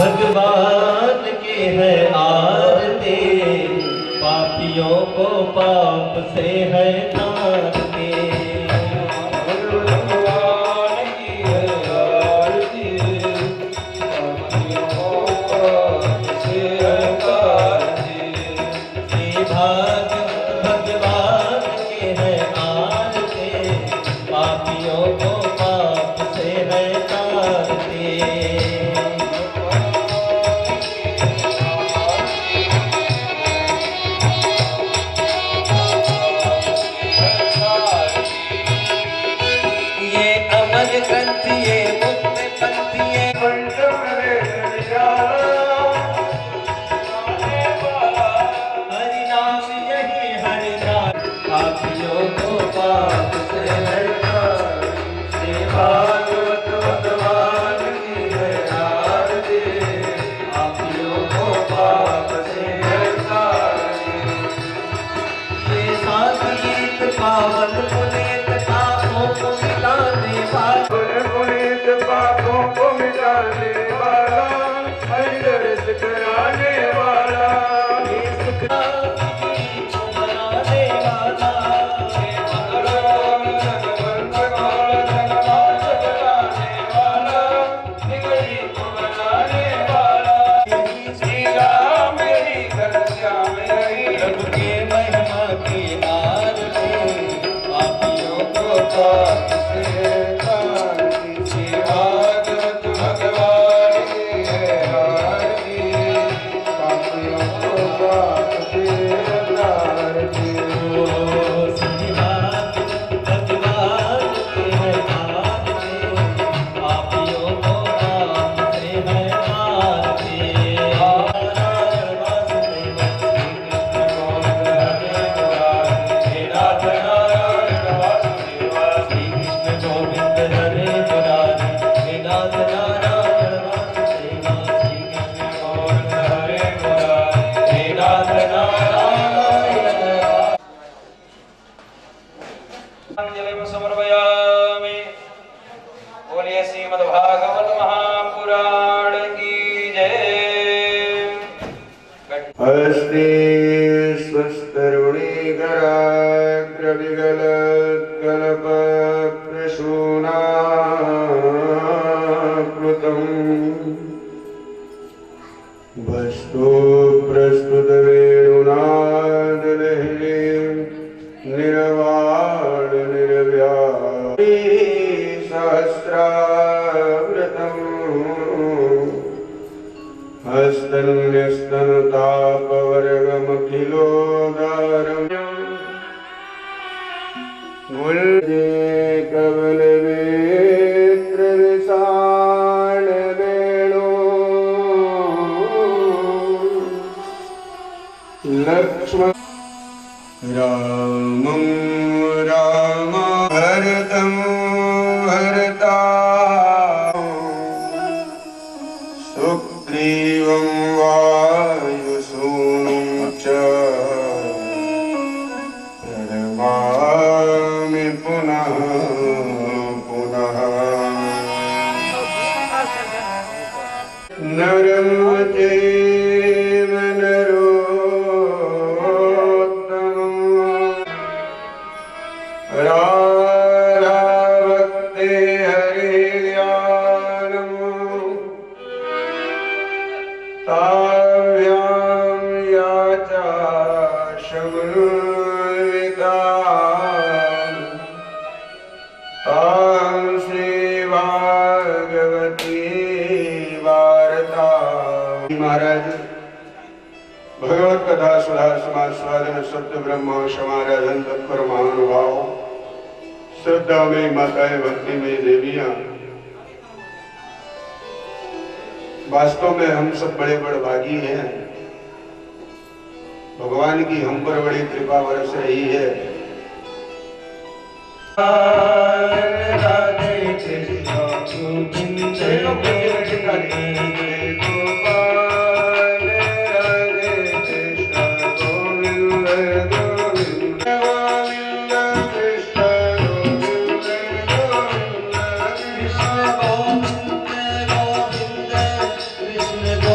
भगवान की है आरती, पापियों को पाप से है तारती। भगवान की है आरती, पापियों को पाप से है तारती। भगवान की है आरती, पापियों को पाप से है तारती। पापियों को पाप से है तारती। भागवत भगवान की है आरती, पापियों को पाप से है तारती। ये सात गीत पावन पुनीत पापों को मिटाने वाला, पुनीत पापों को मिटाने वाला, हरि दर्श कराने वाला, समर्पयामि। बोलिए श्रीमद्भागवत महापुराण की जय। हस्ते स्वस्तरुणीकराग्रविगलत्कल्पप्रसूनाकृतम् वस्तु प्रस्तुत वेणुनादलहरी निर्वाण निर्व्यापी सहस्रावृतम् हस्तन्यस्तनतापवर्गमखिलोदारम् कवलवेत्रविशालवेणो लक्ष्मण रामं राम भरतं भरता सुग्रीवं वायुसूनुं च प्रणमामि पुनः पुनः। नरं चैव नरोत्तमम् राधाभक्ते हरे ज्ञानम् ताभ्यां याचा शमन्विता तां श्रीभागवती वार्ता। महाराज भगवत कथा सुधा समास्वादन सत्य ब्रह्म समाराधन तत्पर महानुभाव श्रद्धा में माताएं भक्ति में देवियां, वास्तव में हम सब बड़े बड़े भागी हैं। भगवान की हम पर बड़ी कृपा बरस रही है। राधे कृष्ण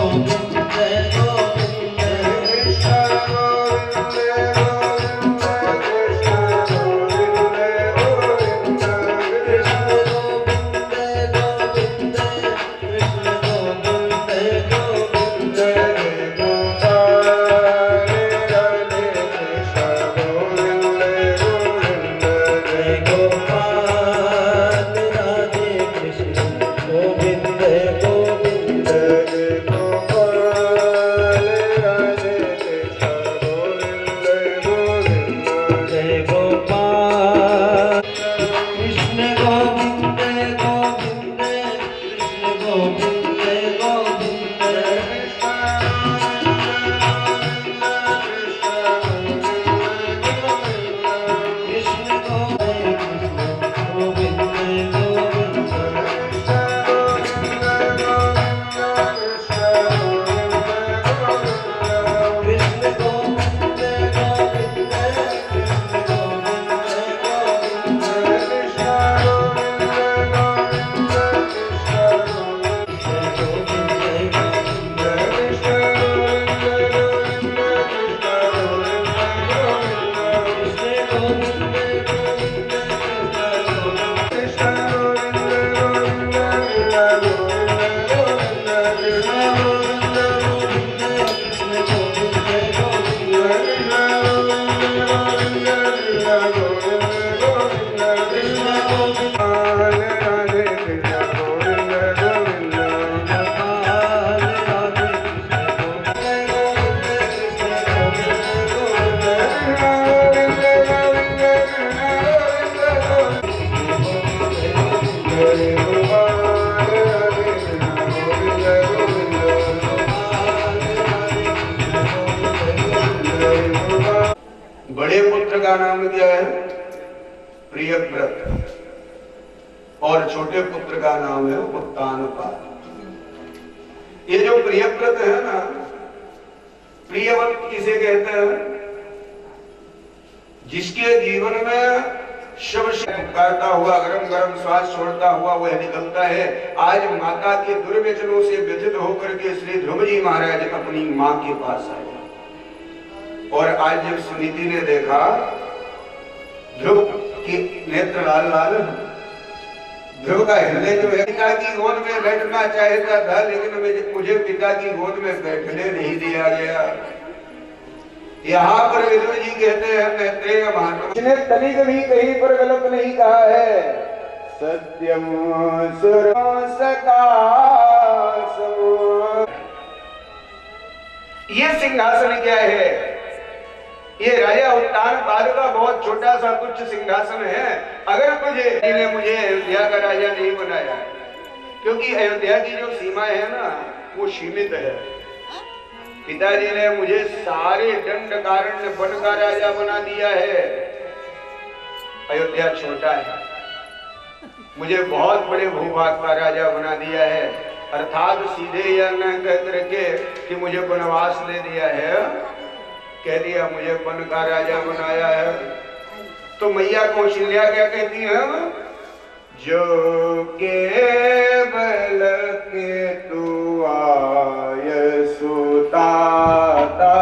बड़े पुत्र का नाम क्या है? प्रियव्रत। और छोटे पुत्र का नाम है उत्तानपाद। ये जो प्रियव्रत है ना, प्रियव्रत किसे कहते हैं? जिसके जीवन में शव करता हुआ गरम गरम श्वास छोड़ता हुआ वह निकलता है। आज माता के दुर्व्यसनों से व्यथित होकर के श्री ध्रुव जी महाराज अपनी मां के पास आए। और आज जब सुनीति ने देखा ध्रुव के नेत्र लाल लाल, ध्रुव का हृदय जो है पिता की गोद में बैठना चाहता था, लेकिन मुझे पिता की गोद में बैठने नहीं दिया गया। यहाँ पर विदुर जी कहते हैं मैत्रेय महात्मा ने तनिक भी कहीं पर गलत नहीं कहा है। सत्यम सुर सका ये सिंहासन क्या है? ये राजा उत्तानपाद का बहुत छोटा सा तुच्छ सिंहासन है। अगर मुझे अयोध्या का राजा नहीं बनाया, क्योंकि अयोध्या की जो सीमा है ना वो सीमित है। पिताजी ने मुझे सारे दंड कारण्य वन का राजा बना दिया है। अयोध्या छोटा है, मुझे बहुत बड़े भूभाग का राजा बना दिया है। अर्थात सीधे यह न कह करके कि मुझे वनवास दे दिया है, कह दिया मुझे वन का राजा बनाया है। तो मैया कौशल्या क्या कहती है? जो केवल के तू आय सुताता,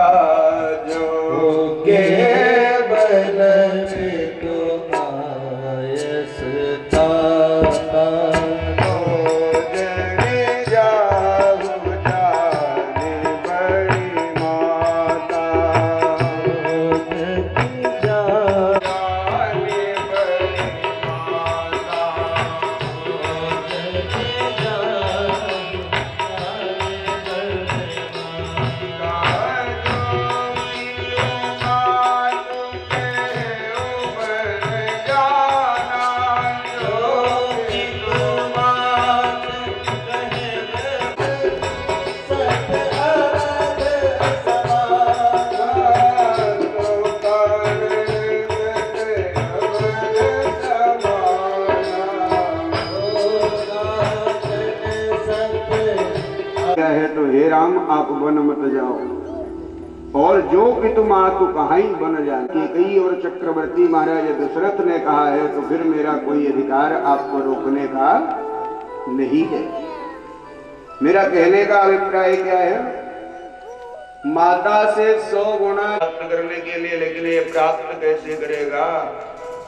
जो केवल के तू आय सुताता, है तो हे राम आप वन मत जाओ, और जो कि तुम आतु कहाई बन जाए। कई और चक्रवर्ती महाराज दशरथ ने कहा है तो फिर मेरा कोई अधिकार आपको रोकने का नहीं है। मेरा कहने का अभिप्राय क्या है? माता से 100 गुना प्राप्त करने के लिए, लेकिन ये प्राप्त कैसे करेगा?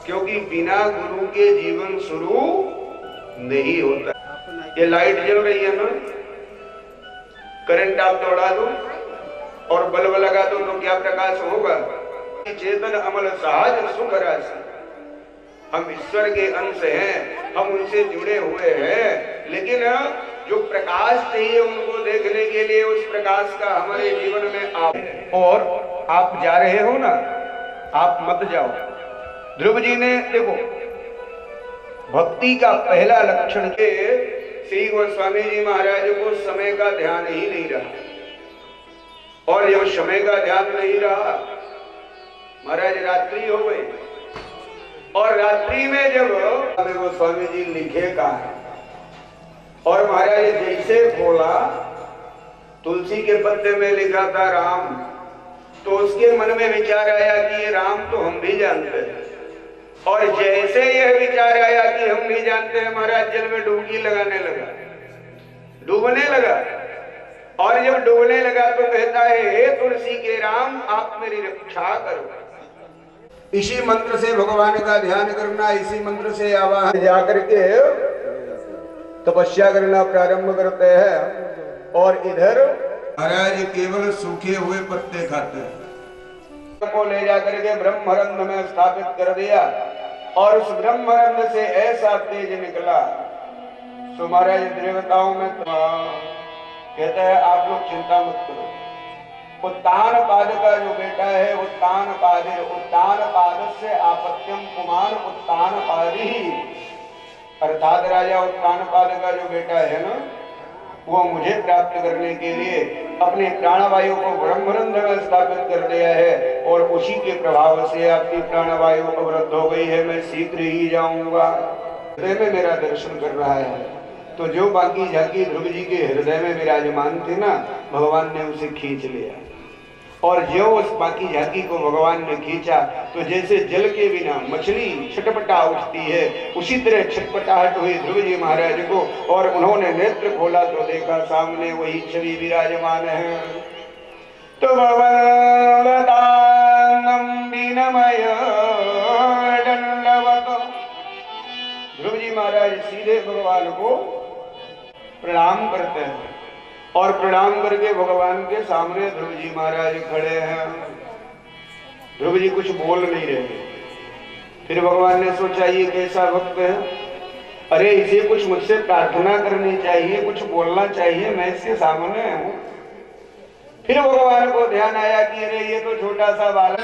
क्योंकि बिना गुरु के जीवन शुरू नहीं होता। ये लाइट जल रही है ना, करंट आप दौड़ा दो और बल्ब लगा दो तो क्या प्रकाश होगा? चेतन अमल सहज सुख राशि। हम ईश्वर के अंश हैं, हम उनसे जुड़े हुए हैं, लेकिन जो प्रकाश चाहिए उनको देखने के लिए उस प्रकाश का हमारे जीवन में और आप जा रहे हो ना, आप मत जाओ। ध्रुव जी ने देखो, भक्ति का पहला लक्षण के श्री गोस्वामी जी महाराज को समय का ध्यान ही नहीं रहा। और जब समय का ध्यान नहीं रहा, महाराज रात्रि हो गई, और रात्रि में जब गोस्वामी जी लिखे का है और महाराज जैसे खोला तुलसी के पत्ते में लिखा था राम, तो उसके मन में विचार आया कि ये राम तो हम भी जानते हैं। और जैसे यह विचार आया कि हम नहीं जानते हैं, महाराज जल में डुबकी लगाने लगा, डूबने लगा। और जब डूबने लगा तो कहता है, हे तुलसी के राम आप मेरी रक्षा करो। इसी मंत्र से भगवान का ध्यान करना, इसी मंत्र से आवाहन जाकर के तपस्या करना प्रारंभ करते हैं। और इधर महाराज केवल सूखे हुए पत्ते खाते हैं, को ले जाकर के ब्रह्मरंध में स्थापित कर दिया और उस ब्रह्मरंध से ऐसा तेज निकला। सो महाराज देवताओं में कहता है आप लोग चिंता मत करो, उत्तान पाद का जो बेटा है उत्तान पाद से आपत्यम कुमार उत्तान पादी, अर्थात राजा उत्तान पाद का जो बेटा है ना, वो मुझे प्राप्त करने के लिए अपने प्राणवायु को ब्रह्मरंध्र में स्थापित कर दिया है और उसी के प्रभाव से आपकी प्राणवायु अवरुद्ध हो गई है। मैं शीघ्र ही जाऊंगा। हृदय में मेरा दर्शन कर रहा है। तो जो बाकी झांकी ध्रुव जी के हृदय में विराजमान थे ना, भगवान ने उसे खींच लिया। और जो उस बाकी झांकी को भगवान ने खींचा तो जैसे जल के बिना मछली छटपटा उठती है, उसी तरह छटपटाहट हुई ध्रुव जी महाराज को। और उन्होंने नेत्र खोला तो देखा सामने वही छवि विराजमान है। तो ध्रुव जी महाराज सीधे भगवान को प्रणाम करते हैं और प्रणाम करके भगवान के सामने ध्रुव जी महाराज खड़े हैं। ध्रुव जी कुछ बोल नहीं रहे। फिर भगवान ने सोचा ये कैसा भक्त है, अरे इसे कुछ मुझसे प्रार्थना करनी चाहिए, कुछ बोलना चाहिए, मैं इसके सामने हूँ। फिर भगवान को ध्यान आया कि अरे ये तो छोटा सा बालक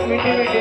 मीठी मीठी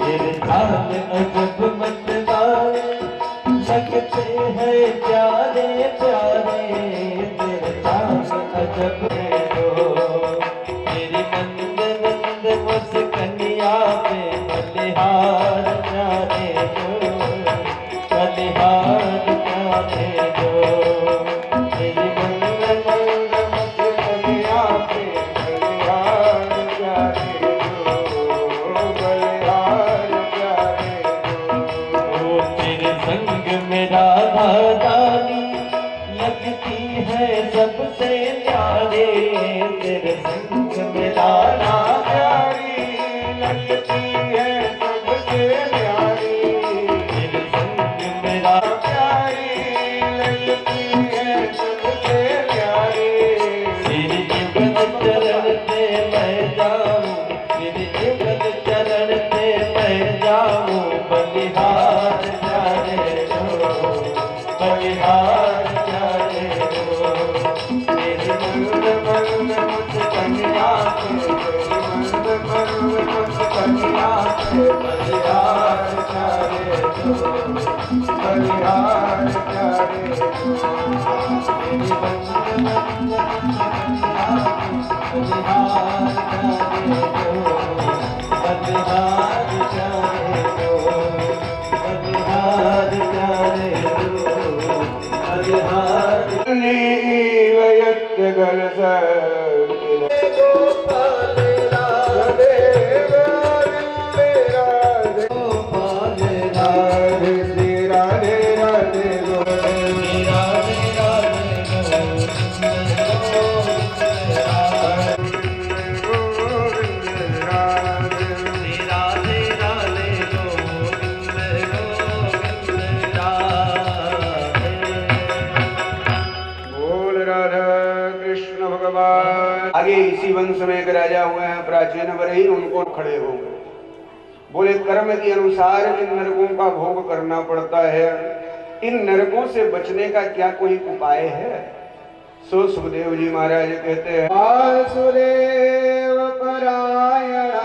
तेरे चाल अजब मतवाले लगते हैं प्यारे प्यारे, तेरे चाल अजब है जो तेरी मंद मंद मुस्कनिया पे बलिहार प्यारे जो, बलिहार प्यारे जो, तेरी मंद मंद मुस्कनिया पे बलिहार प्यारे जो, बलिहार प्यारे जो। ओ तेरे संग में राधा रानी लगती है सबसे प्यारे, तेरे संग में राधा प्यारी लगती है सबसे प्यारी, तेरे संग में राधा प्यारी लगती है सबसे प्यारी। तेरे युगल चरण पे मैं जाऊं, तेरे युगल चरण पे मैं जाऊं, बलिहार प्यारे जो, बलिहार प्यारे जो, तेरी मंद मंद मुस्कनिया पे, तेरी मंद मंद मुस्कनिया पे बलिहार प्यारे जो, बलिहार प्यारे जो, तेरी मंद मंद मुस्कनिया पे बलिहार प्यारे जो, बलिहार प्यारे जो, बलिहार प्यारे जो, बलिहार नीवयत् गल गोपाल राधे राधे राधे गोपाल राधे श्री राधे राधे राधे राधे राधे गोविंद राधे श्री राधे राधे गोविंद गोविंद राधे। बोल राधा कृष्ण भगवान। आगे इसी वंश में एक राजा हुए हैं प्राचीन वही, उनको खड़े हो गए, बोले कर्म के अनुसार इन नरकों का भोग करना पड़ता है, इन नरकों से बचने का क्या कोई उपाय है? सो सुखदेव जी महाराज कहते हैं वासुदेव परायणा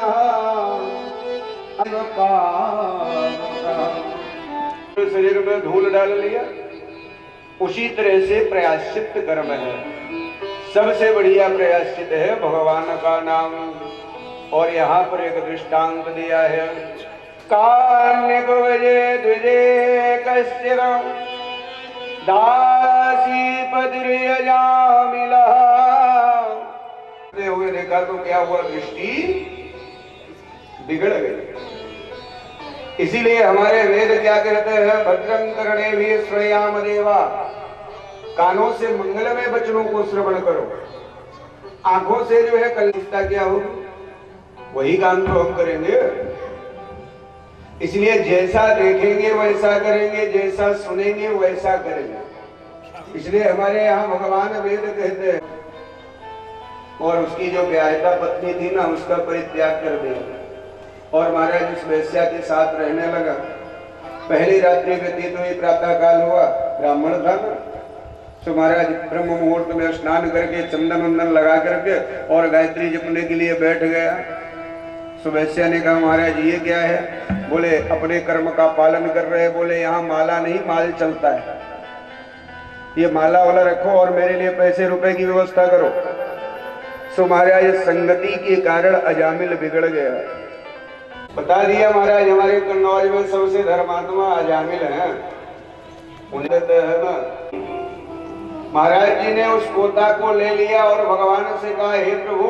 शरीर में धूल डाल लिया, उसी तरह से प्रायश्चित कर्म है। सबसे बढ़िया प्रायश्चित है भगवान का नाम। और यहाँ पर एक दृष्टांत दिया है, कान्य को वजे द्विजे कश्चित् दासी पद्रियजा मिला। हुए देखा तो क्या हुआ, दृष्टि बिगड़ गई। इसीलिए हमारे वेद क्या कहते हैं, भद्रं कर्णेभिः श्रृणुयाम देवा, कानों से मंगलमय वचनों को श्रवण करो, आंखों से जो है कलिष्ठता क्या होगी, वही काम तो हम करेंगे। इसलिए जैसा देखेंगे वैसा करेंगे, जैसा सुनेंगे वैसा करेंगे। इसलिए हमारे यहाँ भगवान वेद कहते हैं, और उसकी जो ब्याहता पत्नी थी ना, उसका परित्याग कर दिया और महाराज उस वैश्या के साथ रहने लगा। पहली रात्रि व्यतीत हुई, प्रातः काल हुआ, ब्राह्मण था ना, तो महाराज ब्रह्म मुहूर्त में स्नान करके चंदन वंदन लगा करके और गायत्री जपने के लिए बैठ गया। सुवैश्या ने कहा महाराज ये क्या है? बोले अपने कर्म का पालन कर रहे। बोले यहाँ माला नहीं माल चलता है, ये माला वाला रखो और मेरे लिए पैसे रुपए की व्यवस्था करो। सो महाराज संगति के कारण अजामिल बिगड़ गया। बता दिया महाराज हमारे कन्नौज में सबसे धर्मात्मा अजामिल हैं, उन्हें तो है ना। महाराज जी ने उस पोता को ले लिया और भगवान से कहा हे प्रभु,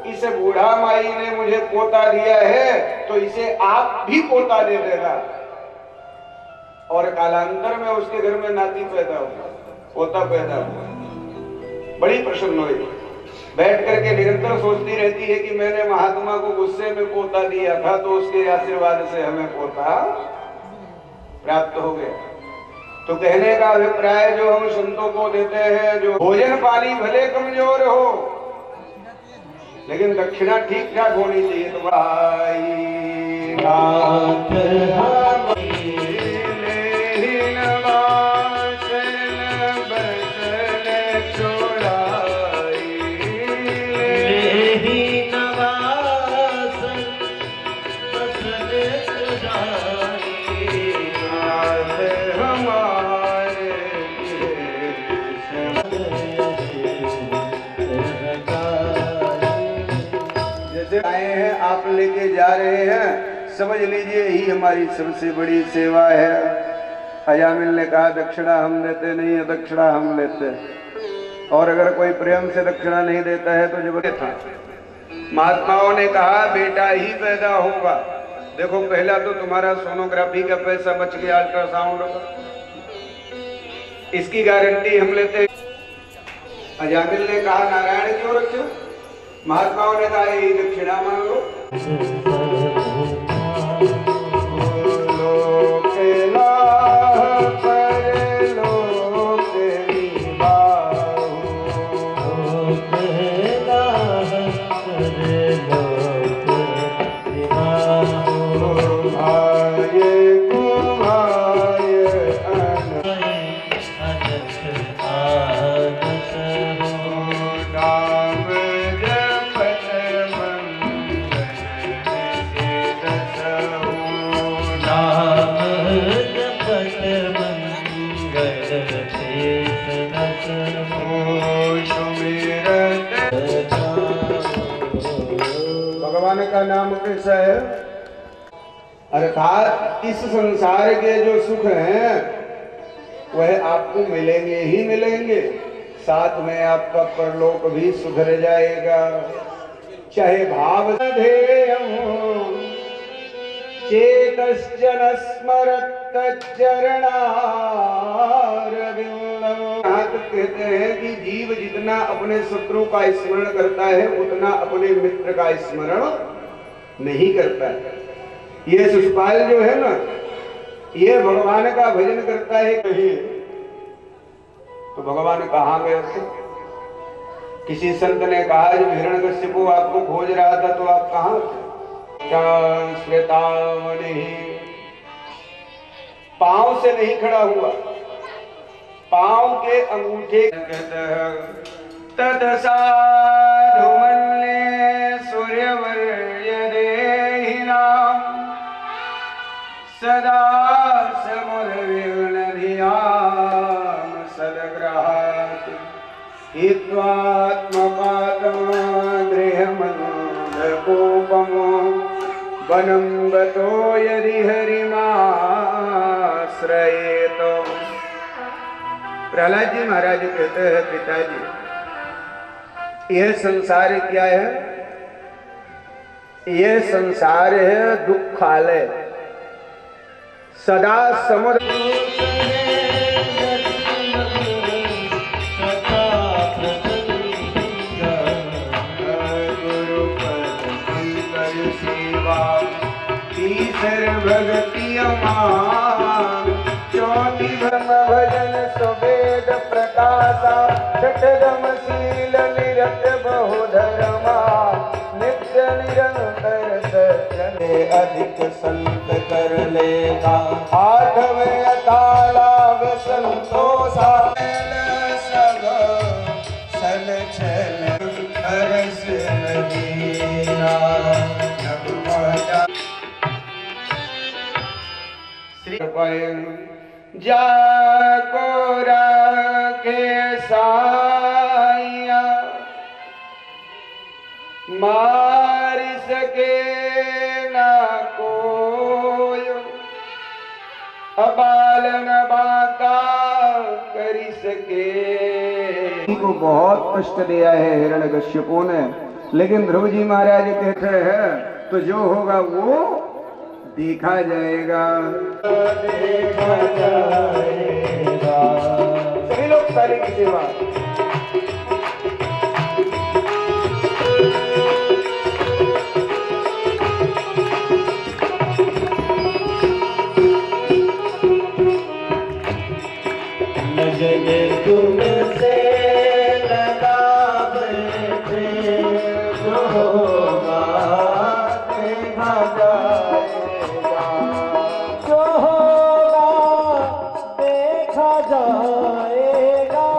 इस बूढ़ा माई ने मुझे पोता दिया है तो इसे आप भी पोता दे देना। और कालांतर में उसके घर में नाती पैदा हुआ, पोता पैदा हुआ। बड़ी प्रसन्न हुई, बैठ करके निरंतर सोचती रहती है कि मैंने महात्मा को गुस्से में पोता दिया था तो उसके आशीर्वाद से हमें पोता प्राप्त हो गया। तो कहने का अभिप्राय जो हम संतों को देते हैं, जो भोजन पानी भले कमजोर हो लेकिन दक्षिणा ठीक ठाक होनी चाहिए। तो जाए नाथ हमारे जैसे आए हैं आप लेके जा रहे हैं, समझ लीजिए यही हमारी सबसे बड़ी सेवा है। अजामिल ने कहा दक्षिणा हम देते नहीं है, दक्षिणा हम लेते हैं। और अगर कोई प्रेम से दक्षिणा नहीं देता है तो जबरदस्त था। महात्माओं ने कहा बेटा ही पैदा होगा। देखो पहला तो तुम्हारा सोनोग्राफी का पैसा बच गया, अल्ट्रासाउंड का, इसकी गारंटी हम लेते हैं। अजामिल ने कहा नारायण क्यों रखे? महात्माओं ने कहा यही दक्षिणा मान लो। भगवान का नाम कैसा है? अर्थात इस संसार के जो सुख हैं वह आपको मिलेंगे ही मिलेंगे, साथ में आपका परलोक भी सुधर जाएगा। चाहे भाव चेतश्चन स्मरत चरणारविंदम। कहते हैं कि जीव जितना अपने शत्रु का स्मरण करता है उतना अपने मित्र का स्मरण नहीं करता है। ये शिशुपाल जो है ना, ये भगवान का भजन करता है कहीं तो भगवान कहाँ गए थे? किसी संत ने कहा जब हिरण्यकश्यप आपको खोज रहा था तो आप कहाँ थे? श्वेतावनी पांव से नहीं खड़ा हुआ, पांव के अंगूठे तदसाधु मल्ले सूर्यवर्य देहिनाम सदा समुद्रविघ्न धियाम सदग्रहात् हित्वात्मपादं गृहमन्धकूपमो वनं गतो यदि हरिमाश्रयेत। प्रहलाद जी महाराज कहते हैं पिताजी यह संसार क्या है? यह संसार है दुखालय, सदा समुद्र भगति अमान चौथी ब्रह्म भजन सुवेद प्रकाशा छठदम शील निरत बहुधर्मा नित्य निरंतर सज्जन अधिक संत कर लेगा। आठवें अकाला संतोषा सब सल छल हरस मदीना जाको रखे साइया मार सके ना कोई, अबाल न बाका करी सके। को बहुत कष्ट दिया है हिरण्यकश्यपु ने, लेकिन ध्रुव जी महाराज कहते हैं तो जो होगा वो देखा जाएगा। देखा जाएगा सभी लोग सारी की सेवा। नजर तुमसे लगा बैठे जो होगा देखा जाएगा, जो होगा देखा जाएगा,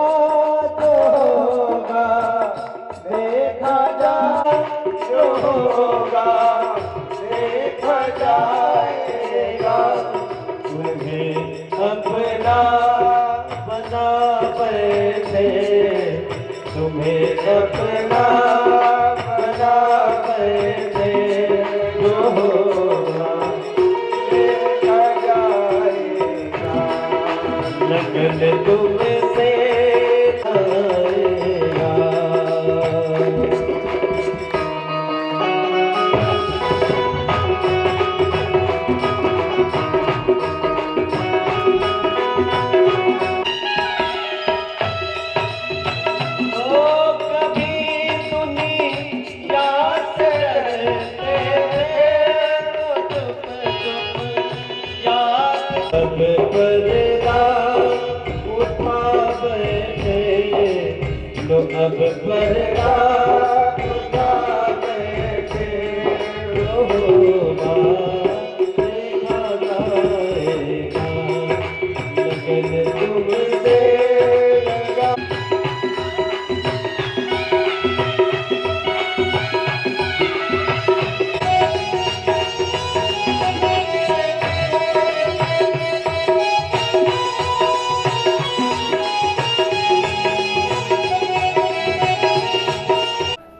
तुमसे आएगा। अब पर्दा उठा बैठे लो, अब पर्दा उठा बैठे लो, देखा जाएगा लगन तुमसे लगा।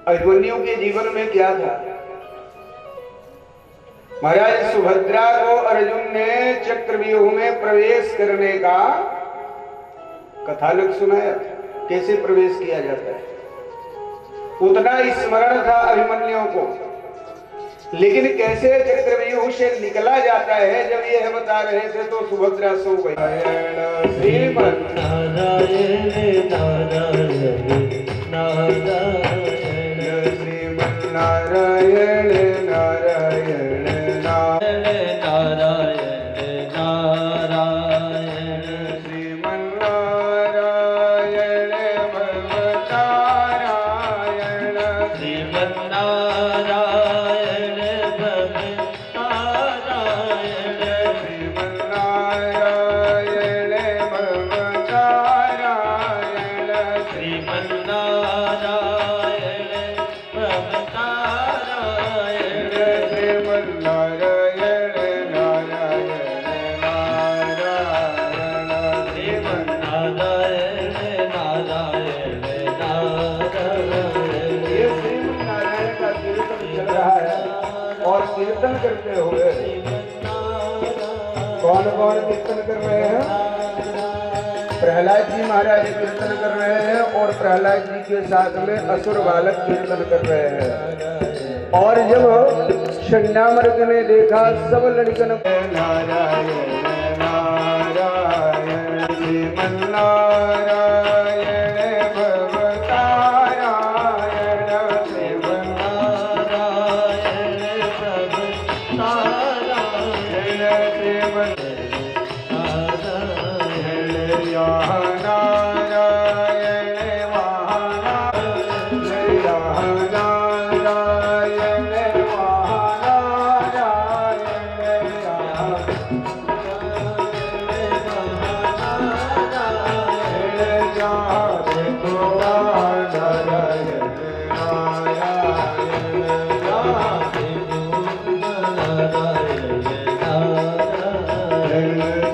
अभिमन्यु के जीवन में क्या था? महाराज सुभद्रा को अर्जुन ने चक्रव्यूह में प्रवेश करने का कथानक सुनाया था, कैसे प्रवेश किया जाता है। उतना स्मरण था अभिमन्यु को, लेकिन कैसे चक्रव्यूह से निकला जाता है जब यह बता रहे थे तो सुभद्रा सो गई। श्रीमन नारायण नारायण नारायण नारायण नारायण नारायण नारायण श्रीमन नारायण भवतारायण श्रीमन नारायण भवतारायण श्रीमन नारायण भवतारायण श्रीमन नारायण भवतारायण श्रीमन नारायण नारायण नारायण श्रीमन नारायण नारायण नारायण। ये श्रीमन नारायण का कीर्तन चल रहा है और कीर्तन करते हुए कौन कौन कीर्तन कर रहे हैं? प्रहलाद जी महाराज कीर्तन कर रहे हैं और प्रहलाद जी के साथ में असुर बालक कीर्तन कर रहे हैं। और जब शंडामर्ग ने देखा सब लड़कन नारायण नारायण श्रीमन नारायण भवतारायण श्रीमन नारायण भवतारायण श्रीमन नारायण यहाँ नारायण वहाँ नारायण यहाँ नारायण वहाँ नारायण यहाँ जहाँ देखो नारायण नारायण जहाँ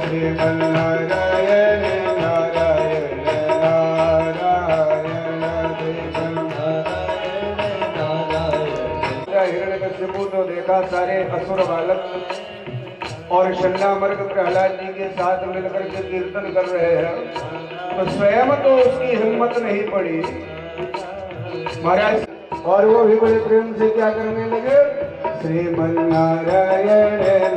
श्रीमन नारायण नारायण नारायण हिरण्यकश्यपु तो देखा सारे असुर बालक और शंडामर्ग प्रहलाद जी के साथ मिलकर के कीर्तन कर रहे हैं, तो स्वयं तो उसकी हिम्मत नहीं पड़ी महाराज, और वो भी बड़े प्रेम से क्या करने लगे? श्रीमन नारायण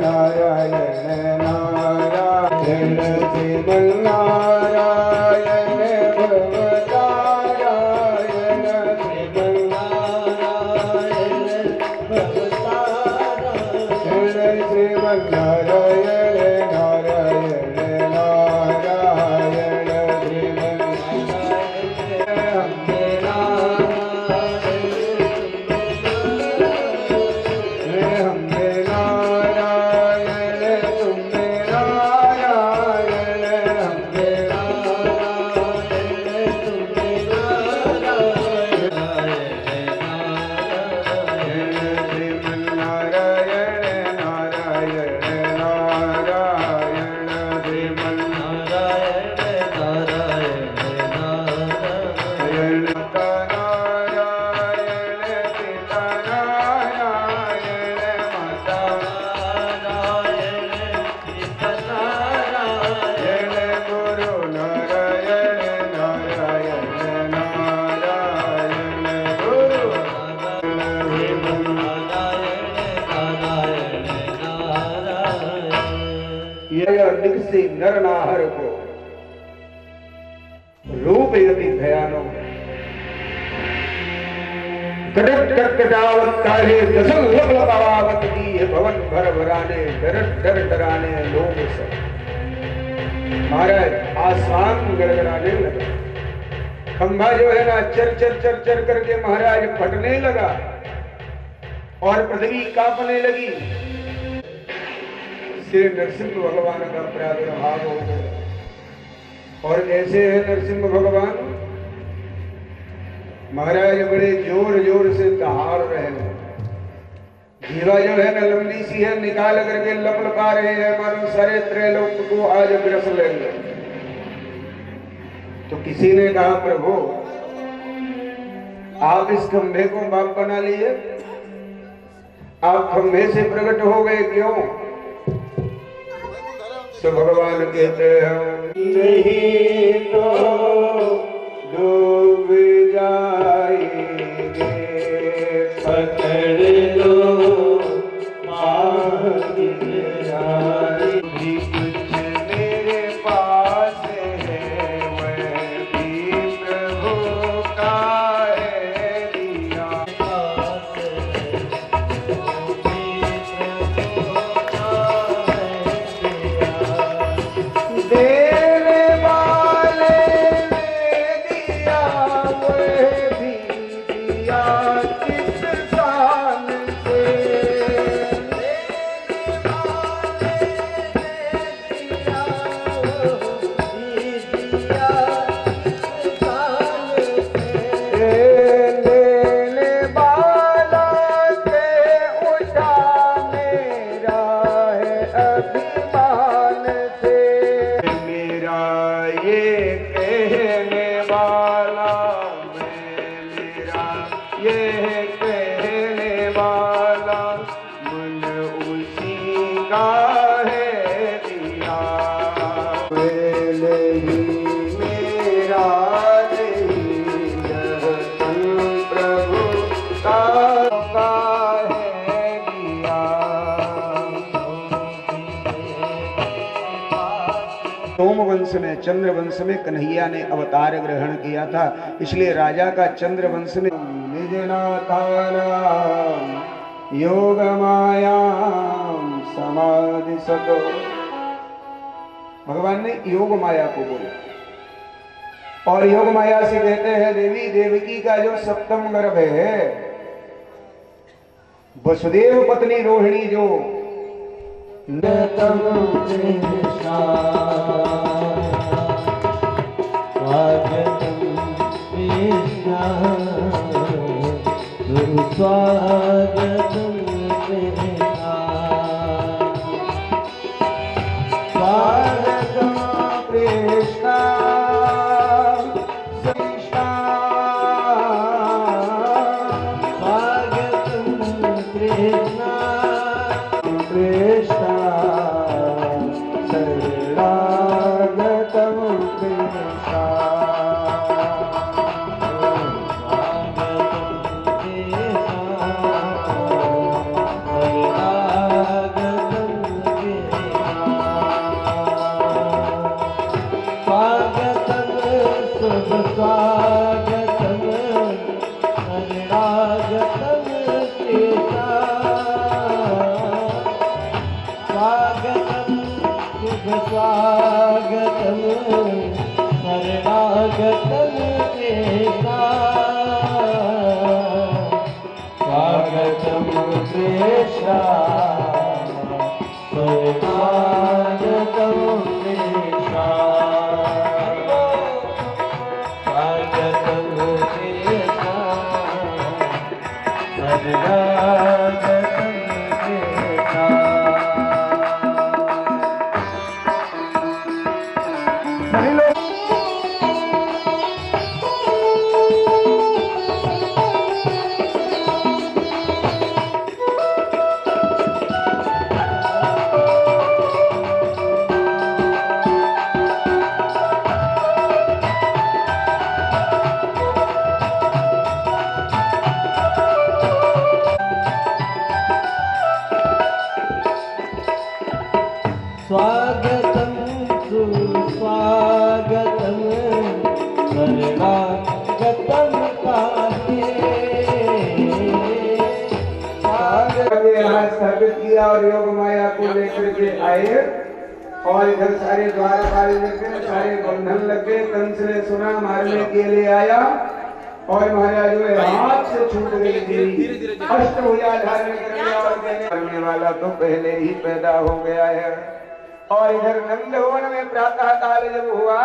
नारायण नारायण श्रीमन नारायण भवतारायण श्रीमन नारायण भवतारायण श्रीमन नारायण नारायण नारायण श्रीमन हमने नारायण तुमने नारायण हमने श्रीमन नारायण नारायण नारायण यह निकसे नर नाहर को रूप यदि भयानक कटक कटकटावत काहे दसल लबलबावत की भवन भर भराने डर डर डराने लोग सब। महाराज आसमान गड़गड़ाने लगा, खंभा जो है ना चर चर चर चर करके महाराज फटने लगा और पृथ्वी कांपने लगी। श्री नरसिंह भगवान का प्रादुर्भाव हो गया। और ऐसे है नरसिंह भगवान महाराज बड़े जोर जोर से दहाड़ रहे हैं। जीवा जो है ना लंबी सी है, निकाल करके लपलपा रहे हैं मानो सारे त्रैलोक को आज ग्रस लेंगे। तो किसी ने कहा प्रभु आप इस खंभे को बाप बना लिए, आप खंभे से प्रकट हो गए क्यों? तो भगवान कहते हैं नहीं तो डूब जाएंगे, पकड़ लो मांग भी कुछ मेरे पास है वह भी प्रभु का है दिया। देने वाले ने दिया वह भी दिया किस शान से। लेने वाला से उठा मेरा है अभिमान से। मेरा ये कहने वाला मेरा ये कहने वाला मन उसी का है दिया। मेरा नहीं दर्शन प्रभु का है दिया। सोमवंश में चंद्र वंश में कन्हैया ने अवतार ग्रहण किया था, इसलिए राजा का चंद्र वंश में योग माया समाधि सतो। भगवान ने योग माया को बोला और योग माया से कहते हैं देवी देवकी का जो सप्तम गर्भ है, वसुदेव पत्नी रोहिणी जो नतम कृष्णा स्वागतम कृष्णा स्वागतम कृष्णा स्वागतम कृष्णा स्वागतम कृष्णा कृष्णा शरणागतम कृष्णा। स्वागतम शरणागतम कृष्णा स्वागतम कृष्णा स्वागतम कृष्णा स्वागतम कृष्णा शरणागतम कृष्णा। सभी लोग स्वागतं सुस्वागतं शरणागतं काहे। यहाँ स्थापित किया और योग माया को लेकर के आए और इधर सारे द्वारपाल लगे, सारे बंधन लगे। कंस ने सुना, मारने के लिए आया और महाराज जो है हाथ से छूट गई थी। अष्टभुजा धारण करने वाला तो पहले ही पैदा हो गया है। और इधर नंदवन में प्रातः काल जब हुआ,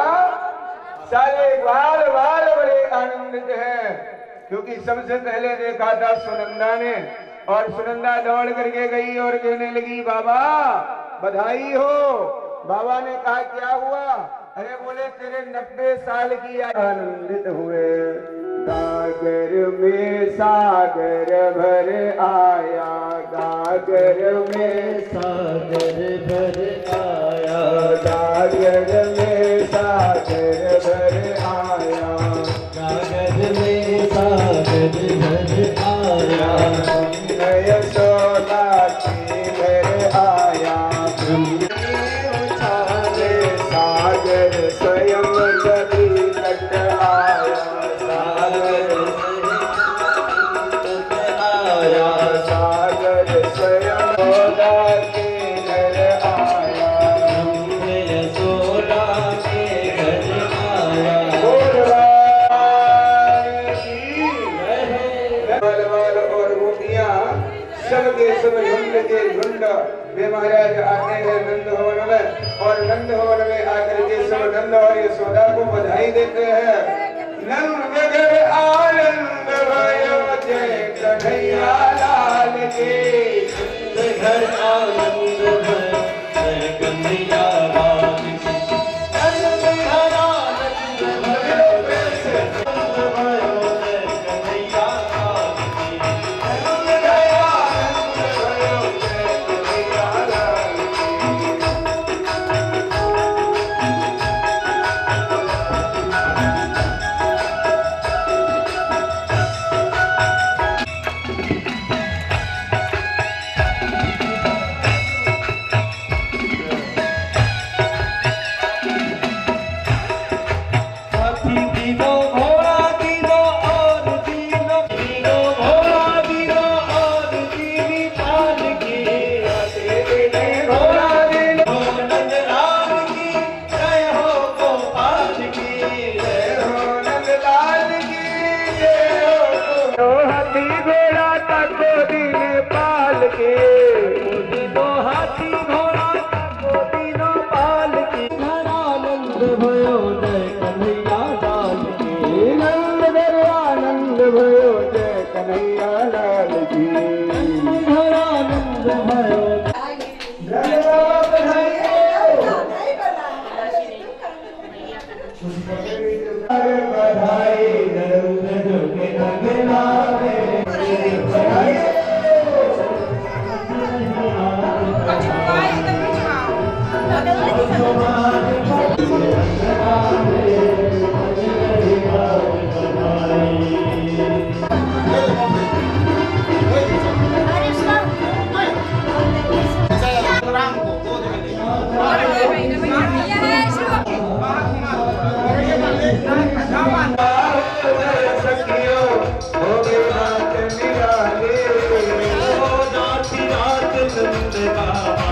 सारे बाल बाल बड़े आनंदित हैं, क्योंकि सबसे पहले देखा था सुनंदा ने। और सुनंदा दौड़ करके गई और कहने लगी, बाबा बधाई हो। बाबा ने कहा क्या हुआ? अरे बोले तेरे 90 साल की आनंदित हुए। गागर में सागर भर आया, गागर में सागर भर आया, गागर में सागर भर आया, गागर में सागर भर आया, नय सोना के घर आया। उछाले सागर स्वयं नदी तट आया, सागर आया, सागर स्वयं सोना के घर आया, यशोदा के घर आया। और गोपियां सबके सब झुंड के झुंड वे महाराज आते हैं नंद भवन में। और नंद भवन में आकर के सब नंद और यशोदा को बधाई देते हैं। नंद घर आनंद भयो जय कन्हैया लाल के, घर आनंद भयो जय कन्हैया लाल की। आनंद घर आनंद भयो जय कन्हैया लाल की। नंद घर आनंद भयो जय कन्हैया लाल की। हाथी दीनो घोड़ा दीनो और दीनो, दीनो घोड़ा दीनो और दीनी पाल की। घोड़ा दीनो नंद लाल की, जय हो गोपाल की, जय हो नंद लाल की जय हो। हाथी घोड़ा तको दिन पाल के, दीनो हाथी घोड़ा को दीनो पाल की। घर आनंद भयो जय कन्हैया लाल की। नंद घर आनंद भयो जय कन्हैया लाल की। घर आनंद भयो धन्यवाद बधाई हो। अरे बधाई नंद जो के नगला में बधाई हो। सखियो हो गए नाथ निराले, नाथ नाथ नंद बाबा